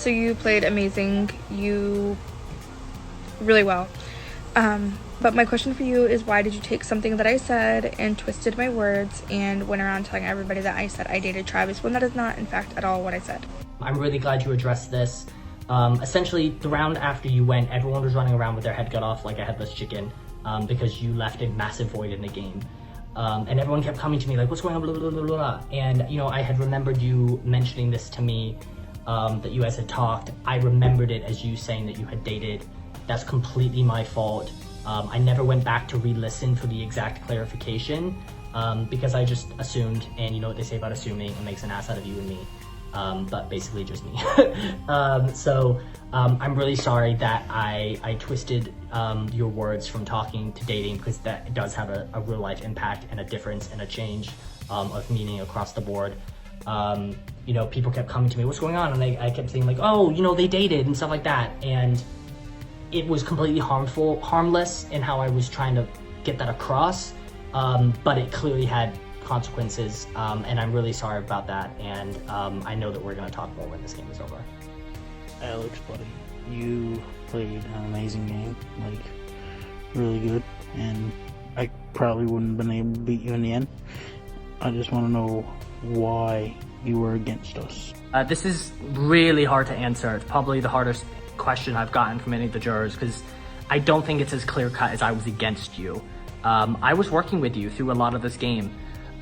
So you played amazing. You really well. But my question for you is, why did you take something that I said and twisted my words and went around telling everybody that I said I dated Travis when that is not, in fact, at all what I said? I'm really glad you addressed this. Essentially, the round after you went, everyone was running around with their head cut off like a headless chicken because you left a massive void in the game. And everyone kept coming to me like, what's going on, blah, blah, blah, blah, blah. And, you know, I had remembered you mentioning this to me, that you guys had talked. I remembered it as you saying that you had dated. That's completely my fault. I never went back to re-listen for the exact clarification because I just assumed, and you know what they say about assuming, it makes an ass out of you and me. But basically just me. I'm really sorry that I twisted your words from talking to dating, because that does have a real life impact and a difference and a change of meaning across the board. You know, people kept coming to me, what's going on? And I kept saying like, oh, you know, they dated and stuff like that. And it was completely harmless in how I was trying to get that across. But it clearly had consequences, and I'm really sorry about that. And I know that we're gonna talk more when this game is over. Alex, buddy, you played an amazing game, like really good, and I probably wouldn't have been able to beat you in the end. I just want to know why you were against us. This is really hard to answer. It's probably the hardest question I've gotten from any of the jurors, because I don't think it's as clear cut as I was against you. I was working with you through a lot of this game,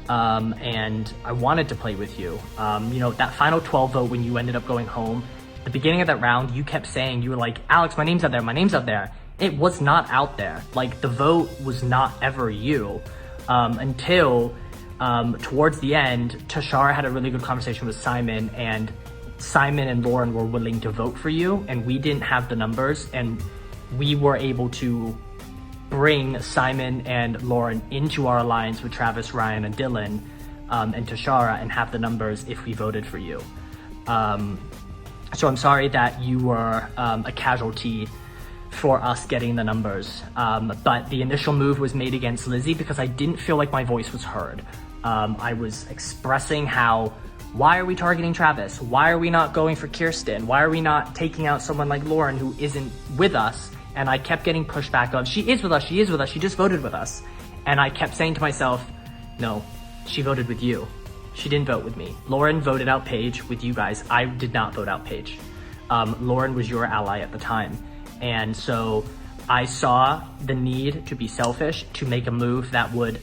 and I wanted to play with you. You know, that final 12 vote when you ended up going home, the beginning of that round, you kept saying, you were like, Alex, my name's out there, my name's out there. It was not out there. Like, the vote was not ever you, until towards the end, Tashara had a really good conversation with Simon, and Simon and Lauren were willing to vote for you, and we didn't have the numbers, and we were able to bring Simon and Lauren into our alliance with Travis, Ryan, and Dylan, and Tashara, and have the numbers if we voted for you. So I'm sorry that you were a casualty for us getting the numbers, but the initial move was made against Lizzie because I didn't feel like my voice was heard. I was expressing how, why are we targeting Travis? Why are we not going for Kirsten? Why are we not taking out someone like Lauren who isn't with us? And I kept getting pushback of, she is with us, she is with us, she just voted with us. And I kept saying to myself, no, she voted with you. She didn't vote with me. Lauren voted out Paige with you guys. I did not vote out Paige. Lauren was your ally at the time. And so I saw the need to be selfish, to make a move that would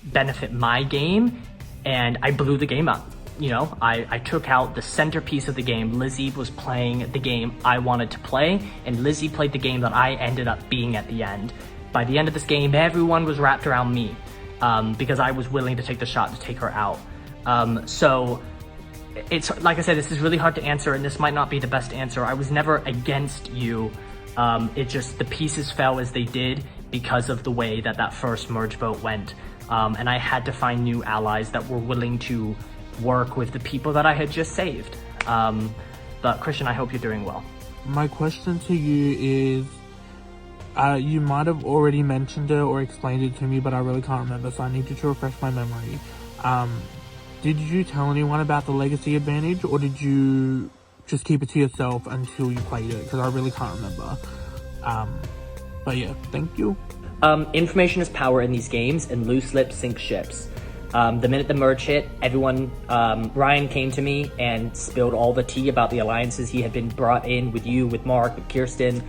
benefit my game, and I blew the game up. You know, I took out the centerpiece of the game. Lizzie was playing the game I wanted to play, and Lizzie played the game that I ended up being at the end. By the end of this game, everyone was wrapped around me, because I was willing to take the shot to take her out. So it's, like I said, this is really hard to answer, and this might not be the best answer. I was never against you. It just, the pieces fell as they did because of the way that that first merge vote went. And I had to find new allies that were willing to work with the people that I had just saved. But Christian, I hope you're doing well. My question to you is, you might have already mentioned it or explained it to me, but I really can't remember, so I need you to refresh my memory. Did you tell anyone about the legacy advantage, or did you just keep it to yourself until you played it? Because I really can't remember. But yeah, thank you. Information is power in these games, and loose lips sink ships. The minute the merge hit, everyone, Ryan came to me and spilled all the tea about the alliances he had been brought in with you, with Mark, with Kirsten,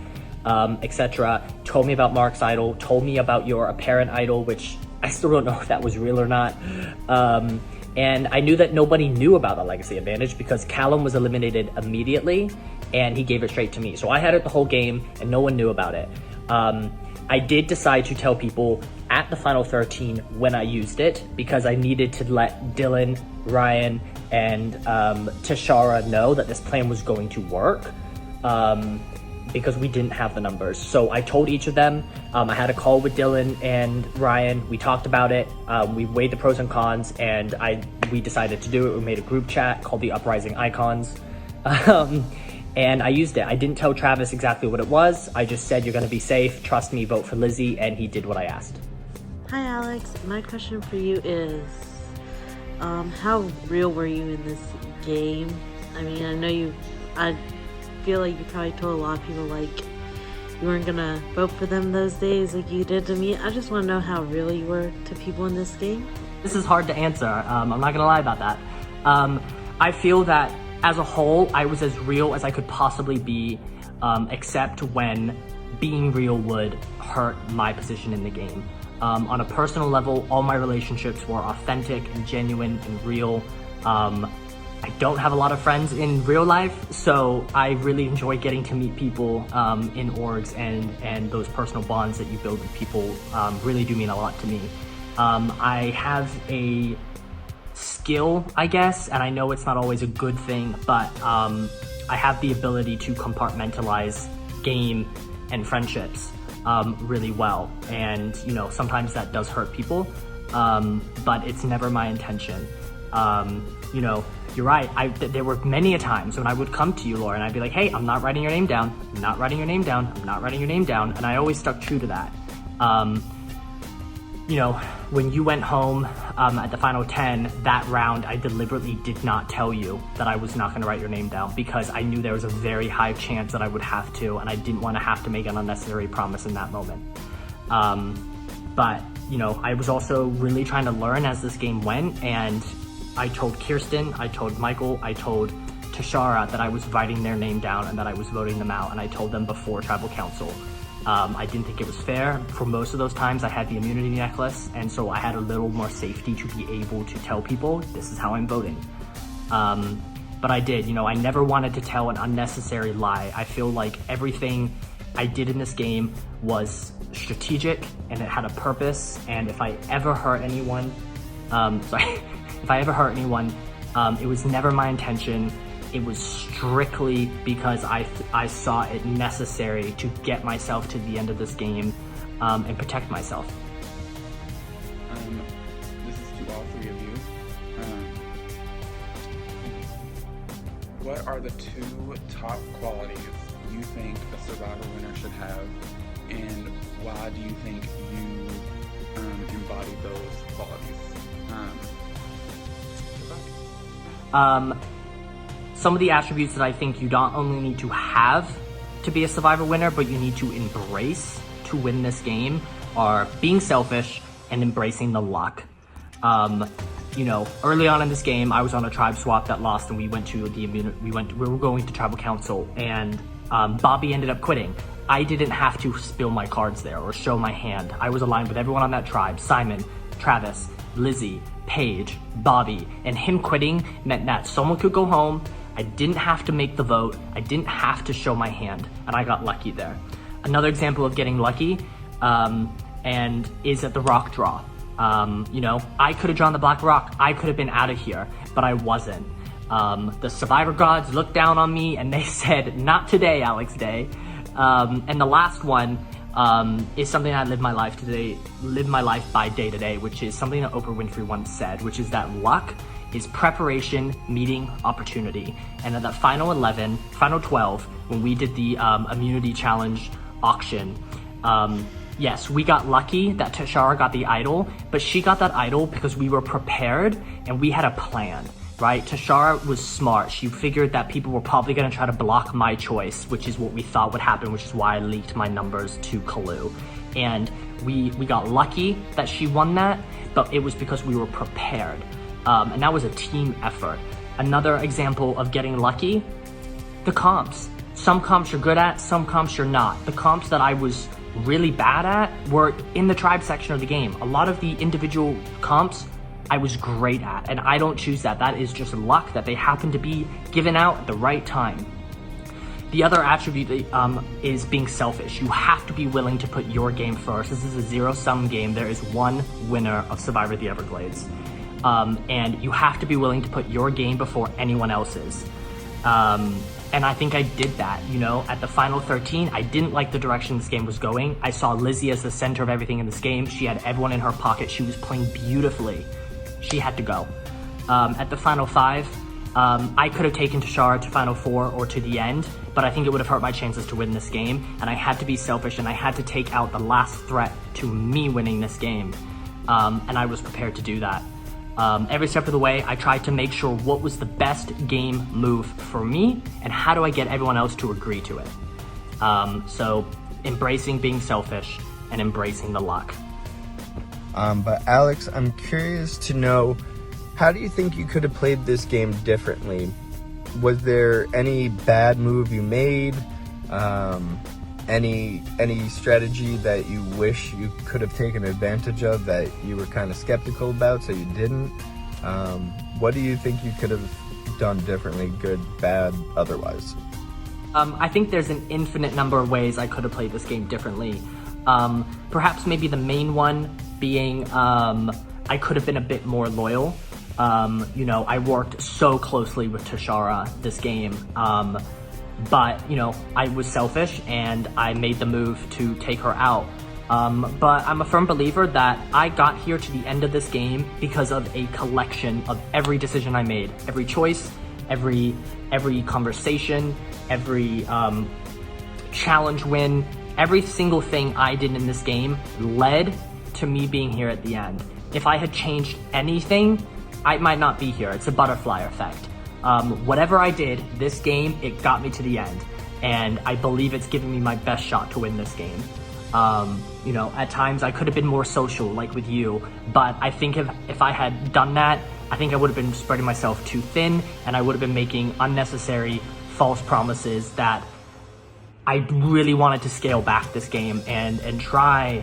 etc. Told me about Mark's idol, told me about your apparent idol, which I still don't know if that was real or not. And I knew that nobody knew about the legacy advantage because Callum was eliminated immediately and he gave it straight to me. So I had it the whole game and no one knew about it. I did decide to tell people at the final 13 when I used it because I needed to let Dylan, Ryan, and Tashara know that this plan was going to work because we didn't have the numbers. So I told each of them, I had a call with Dylan and Ryan, we talked about it, we weighed the pros and cons, and we decided to do it. We made a group chat called the Uprising Icons. And I used it. I didn't tell Travis exactly what it was. I just said, you're gonna be safe, trust me, vote for Lizzie, and he did what I asked. Hi Alex, my question for you is, how real were you in this game? I mean, I know feel like you probably told a lot of people like you weren't gonna vote for them those days like you did to me. I just want to know how real you were to people in this game. This is hard to answer. I'm not gonna lie about that. I feel that as a whole, I was as real as I could possibly be, except when being real would hurt my position in the game. On a personal level, all my relationships were authentic and genuine and real. I don't have a lot of friends in real life, so I really enjoy getting to meet people in orgs, and those personal bonds that you build with people really do mean a lot to me. I have a skill, I guess, and I know it's not always a good thing, but I have the ability to compartmentalize game and friendships really well, and you know, sometimes that does hurt people, but it's never my intention. You know, you're right, there were many a times when I would come to you, Laura, and I'd be like, hey, I'm not writing your name down, I'm not writing your name down, I'm not writing your name down, and I always stuck true to that. You know, when you went home at the final 10, that round, I deliberately did not tell you that I was not going to write your name down because I knew there was a very high chance that I would have to, and I didn't want to have to make an unnecessary promise in that moment. But, you know, I was also really trying to learn as this game went, and I told Kirsten, I told Michael, I told Tashara that I was writing their name down and that I was voting them out, and I told them before Tribal Council. I didn't think it was fair. For most of those times, I had the immunity necklace, and so I had a little more safety to be able to tell people, this is how I'm voting. But I did, you know, I never wanted to tell an unnecessary lie. I feel like everything I did in this game was strategic, and it had a purpose, and if I ever hurt anyone, if I ever hurt anyone, it was never my intention. It was strictly because I saw it necessary to get myself to the end of this game and protect myself. This is to all three of you. What are the 2 top qualities you think a Survivor winner should have, and why do you think you embody those qualities? Some of the attributes that I think you not only need to have to be a Survivor winner, but you need to embrace to win this game are being selfish and embracing the luck. You know, early on in this game, I was on a tribe swap that lost, and we went to we were going to Tribal Council, and Bobby ended up quitting. I didn't have to spill my cards there or show my hand. I was aligned with everyone on that tribe: Simon, Travis, Lizzie, Paige, Bobby, and him quitting meant that someone could go home. I didn't have to make the vote. I didn't have to show my hand, and I got lucky there. Another example of getting lucky and is at the rock draw. You know, I could have drawn the black rock. I could have been out of here, but I wasn't. The Survivor gods looked down on me and they said, not today, Alex Day. And the last one is something I live my life by day to day, which is something that Oprah Winfrey once said, which is that luck is preparation meeting opportunity. And at that final 12, when we did the immunity challenge auction, yes, we got lucky that Tashara got the idol, but she got that idol because we were prepared and we had a plan, right? Tashara was smart. She figured that people were probably gonna try to block my choice, which is what we thought would happen, which is why I leaked my numbers to Kalu. And we got lucky that she won that, but it was because we were prepared. And that was a team effort. Another example of getting lucky, the comps. Some comps you're good at, some comps you're not. The comps that I was really bad at were in the tribe section of the game. A lot of the individual comps I was great at, and I don't choose that. That is just luck that they happen to be given out at the right time. The other attribute is being selfish. You have to be willing to put your game first. This is a zero-sum game. There is one winner of Survivor the Everglades. And you have to be willing to put your game before anyone else's. And I think I did that, you know, at the final 13, I didn't like the direction this game was going. I saw Lizzie as the center of everything in this game. She had everyone in her pocket. She was playing beautifully. She had to go. At the final 5, I could have taken Tashara to final 4 or to the end, but I think it would have hurt my chances to win this game. And I had to be selfish, and I had to take out the last threat to me winning this game. And I was prepared to do that. Every step of the way, I tried to make sure what was the best game move for me and how do I get everyone else to agree to it. So embracing being selfish and embracing the luck. But Alex, I'm curious to know, how do you think you could have played this game differently? Was there any bad move you made? Any strategy that you wish you could have taken advantage of that you were kind of skeptical about, so you didn't? What do you think you could have done differently, good, bad, otherwise? I think there's an infinite number of ways I could have played this game differently. Perhaps maybe the main one being I could have been a bit more loyal. I worked so closely with Tashara this game. But, I was selfish and I made the move to take her out. But I'm a firm believer that I got here to the end of this game because of a collection of every decision I made. Every choice, every conversation, every challenge win, every single thing I did in this game led to me being here at the end. If I had changed anything, I might not be here. It's a butterfly effect. Whatever I did, this game, it got me to the end. And I believe it's giving me my best shot to win this game. At times I could have been more social, like with you, but I think if I had done that, I think I would have been spreading myself too thin, and I would have been making unnecessary false promises that I really wanted to scale back this game and try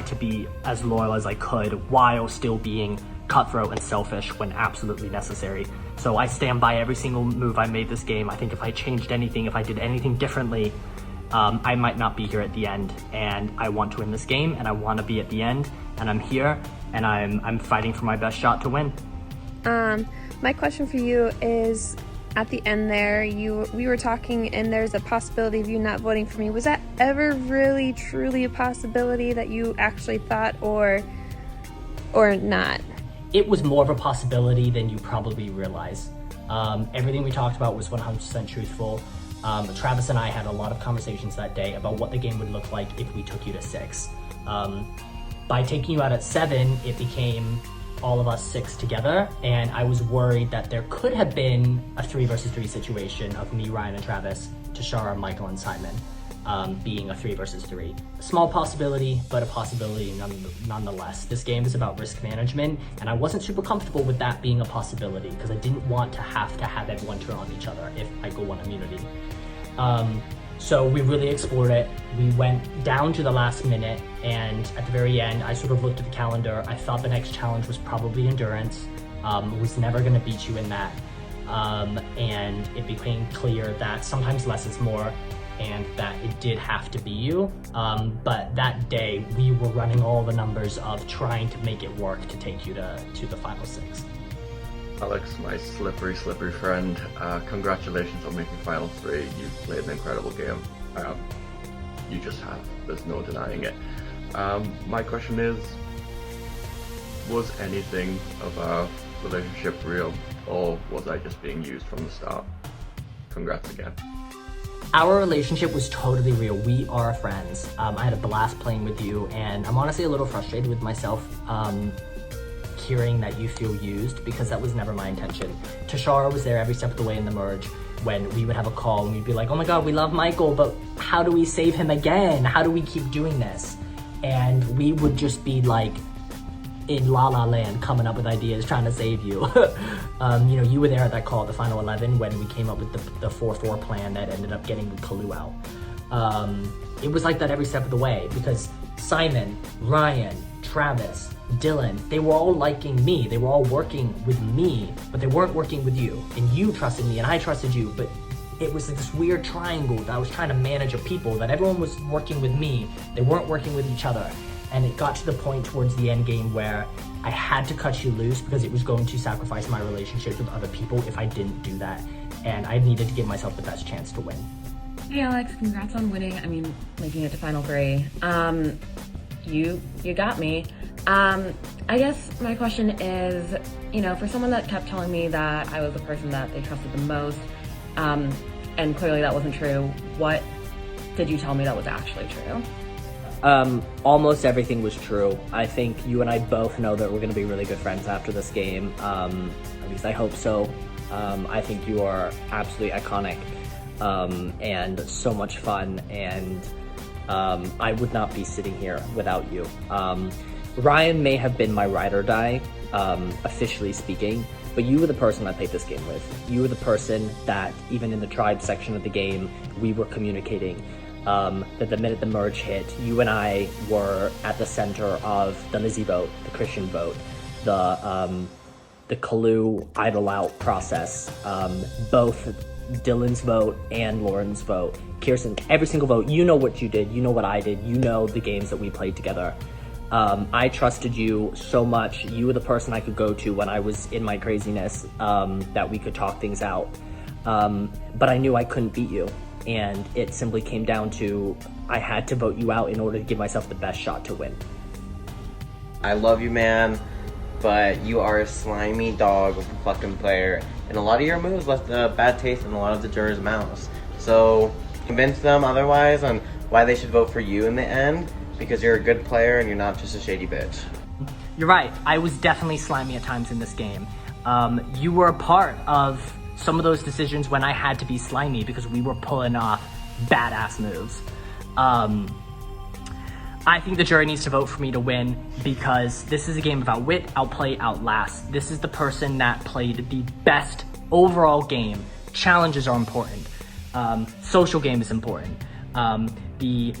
to be as loyal as I could while still being cutthroat and selfish when absolutely necessary. So I stand by every single move I made this game. I think if I changed anything, if I did anything differently, I might not be here at the end. And I want to win this game, and I want to be at the end, and I'm here, and I'm fighting for my best shot to win. My question for you is, at the end there, we were talking, and there's a possibility of you not voting for me. Was that ever really, truly a possibility that you actually thought, or not? It was more of a possibility than you probably realize. Everything we talked about was 100% truthful. Travis and I had a lot of conversations that day about what the game would look like if we took you to 6. By taking you out at 7, it became all of us 6 together, and I was worried that there could have been a 3 versus 3 situation of me, Ryan, and Travis, Tashara, Michael, and Simon, being a 3 versus 3. A small possibility, but a possibility nonetheless. This game is about risk management, and I wasn't super comfortable with that being a possibility because I didn't want to have everyone turn on each other if I go on immunity. So we really explored it. We went down to the last minute, and at the very end, I sort of looked at the calendar. I thought the next challenge was probably endurance. Was never gonna beat you in that. And it became clear that sometimes less is more, and that it did have to be you. But that day, we were running all the numbers of trying to make it work to take you to the final 6. Alex, my slippery friend, congratulations on making Final 3. You've played an incredible game. You just have. There's no denying it. My question is, was anything of our relationship real, or was I just being used from the start? Congrats again. Our relationship was totally real. We are friends. I had a blast playing with you, and I'm honestly a little frustrated with myself hearing that you feel used, because that was never my intention. Tashara was there every step of the way in the merge when we would have a call and we'd be like, oh my god, we love Michael, but how do we save him again? How do we keep doing this? And we would just be like in La La Land coming up with ideas, trying to save you. You were there at that call at the final 11 when we came up with the 4-4 plan that ended up getting Kalu out. It was like that every step of the way, because Simon, Ryan, Travis, Dylan, they were all liking me. They were all working with me, but they weren't working with you. And you trusted me and I trusted you, but it was like this weird triangle that I was trying to manage of people, that everyone was working with me. They weren't working with each other. And it got to the point towards the end game where I had to cut you loose because it was going to sacrifice my relationships with other people if I didn't do that. And I needed to give myself the best chance to win. Hey Alex, congrats on winning. Making it to Final 3. You got me. I guess my question is, for someone that kept telling me that I was the person that they trusted the most, and clearly that wasn't true, what did you tell me that was actually true? Almost everything was true. I think you and I both know that we're going to be really good friends after this game. At least I hope so. I think you are absolutely iconic and so much fun, and I would not be sitting here without you. Ryan may have been my ride or die, officially speaking, but you were the person I played this game with. You were the person that, even in the tribe section of the game, we were communicating. That the minute the merge hit, you and I were at the center of the Lizzie vote, the Christian vote, the Kalu idle out process, both Dylan's vote and Lauren's vote. Kirsten, every single vote, you know what you did, you know what I did, you know the games that we played together. I trusted you so much. You were the person I could go to when I was in my craziness, that we could talk things out. But I knew I couldn't beat you. And it simply came down to, I had to vote you out in order to give myself the best shot to win. I love you, man, but you are a slimy dog of a fucking player. And a lot of your moves left a bad taste in a lot of the jurors' mouths. So convince them otherwise on why they should vote for you in the end, because you're a good player and you're not just a shady bitch. You're right, I was definitely slimy at times in this game. You were a part of some of those decisions when I had to be slimy because we were pulling off badass moves. I think the jury needs to vote for me to win because this is a game about wit, outplay, outlast. This is the person that played the best overall game. Challenges are important. Social game is important. The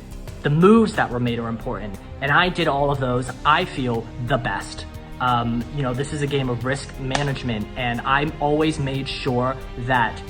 moves that were made are important. And I did all of those, I feel, the best. This is a game of risk management, and I always made sure that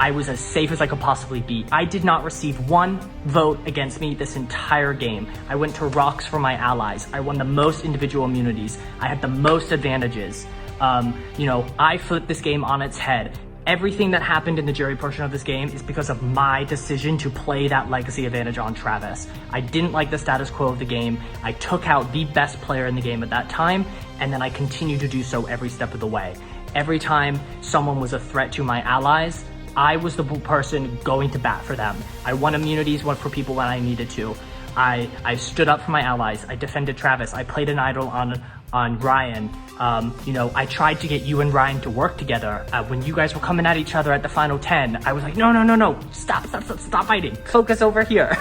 I was as safe as I could possibly be. I did not receive one vote against me this entire game. I went to rocks for my allies. I won the most individual immunities. I had the most advantages. I flipped this game on its head. Everything that happened in the jury portion of this game is because of my decision to play that legacy advantage on Travis. I didn't like the status quo of the game. I took out the best player in the game at that time, and then I continued to do so every step of the way. Every time someone was a threat to my allies, I was the person going to bat for them. I won immunities, won for people when I needed to. I stood up for my allies. I defended Travis. I played an idol on Ryan. I tried to get you and Ryan to work together. When you guys were coming at each other at the final 10, I was like, no, stop fighting. Focus over here.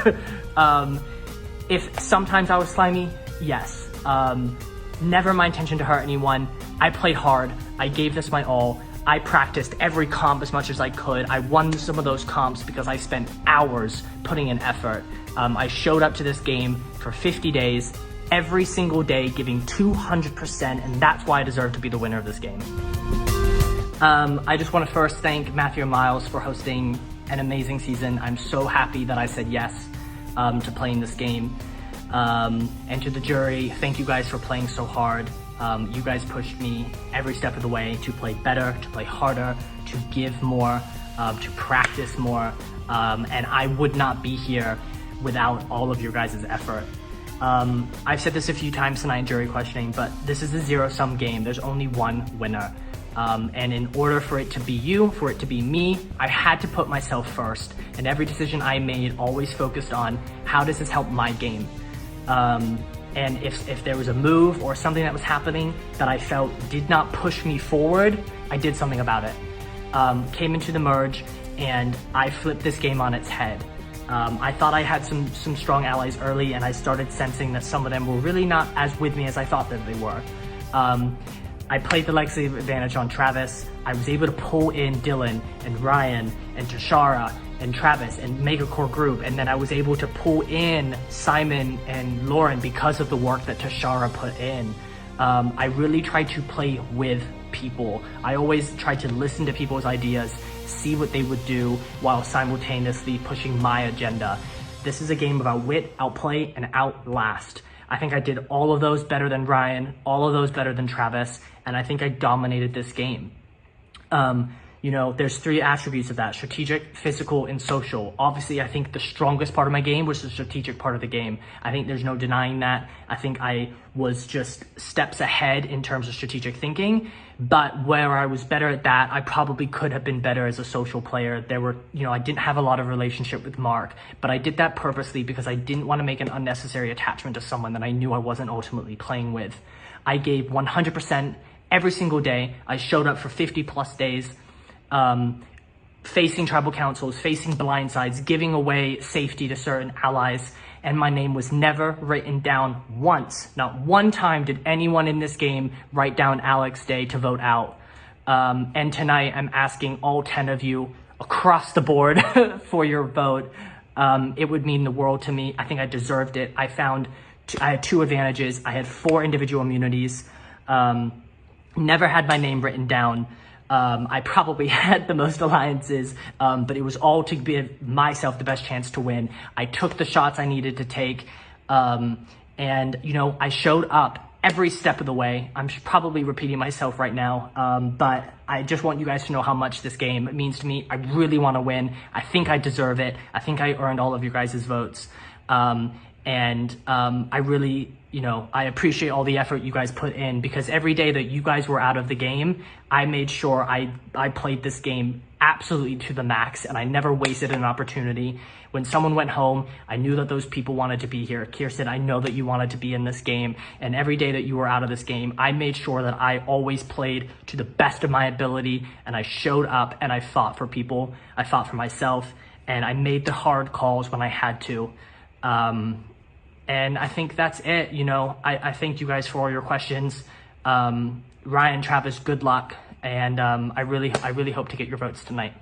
If sometimes I was slimy, yes. Never my intention to hurt anyone. I played hard. I gave this my all. I practiced every comp as much as I could. I won some of those comps because I spent hours putting in effort. I showed up to this game for 50 days, every single day, giving 200%, and that's why I deserve to be the winner of this game. I just want to first thank Matthew and Miles for hosting an amazing season. I'm so happy that I said yes to playing this game. And to the jury, thank you guys for playing so hard. You guys pushed me every step of the way to play better, to play harder, to give more, to practice more, and I would not be here without all of your guys' effort. I've said this a few times tonight in jury questioning, but this is a zero-sum game. There's only one winner. And in order for it to be you, for it to be me, I had to put myself first. And every decision I made always focused on how does this help my game? And if there was a move or something that was happening that I felt did not push me forward, I did something about it. Came into the merge and I flipped this game on its head. I thought I had some strong allies early, and I started sensing that some of them were really not as with me as I thought that they were. I played the legacy advantage on Travis. I was able to pull in Dylan and Ryan and Tashara and Travis and make a core group, and then I was able to pull in Simon and Lauren because of the work that Tashara put in. I really tried to play with people. I always tried to listen to people's ideas, see what they would do while simultaneously pushing my agenda. This is a game about wit, outplay, and outlast. I think I did all of those better than Ryan, all of those better than Travis, and I think I dominated this game. You know, there's 3 attributes of that: strategic, physical, and social. Obviously, I think the strongest part of my game was the strategic part of the game. I think there's no denying that. I think I was just steps ahead in terms of strategic thinking, but where I was better at that, I probably could have been better as a social player. There were, you know, I didn't have a lot of relationship with Mark, but I did that purposely because I didn't want to make an unnecessary attachment to someone that I knew I wasn't ultimately playing with. I gave 100% every single day. I showed up for 50 plus days. Facing tribal councils, facing blindsides, giving away safety to certain allies, and my name was never written down once. Not one time did anyone in this game write down Alex Day to vote out. And tonight I'm asking all 10 of you across the board for your vote. It would mean the world to me. I think I deserved it. I had 2 advantages. I had 4 individual immunities. Never had my name written down. I probably had the most alliances, but it was all to give myself the best chance to win. I took the shots I needed to take, and, you know, I showed up every step of the way. I'm probably repeating myself right now, but I just want you guys to know how much this game means to me. I really want to win. I think I deserve it. I think I earned all of you guys' votes. I really, you know, I appreciate all the effort you guys put in, because every day that you guys were out of the game, I made sure I played this game absolutely to the max, and I never wasted an opportunity. When someone went home, I knew that those people wanted to be here. Kirsten, I know that you wanted to be in this game, and every day that you were out of this game, I made sure that I always played to the best of my ability, and I showed up and I fought for people. I fought for myself, and I made the hard calls when I had to. And I think that's it. You know, I thank you guys for all your questions. Ryan, Travis, good luck. And I really hope to get your votes tonight.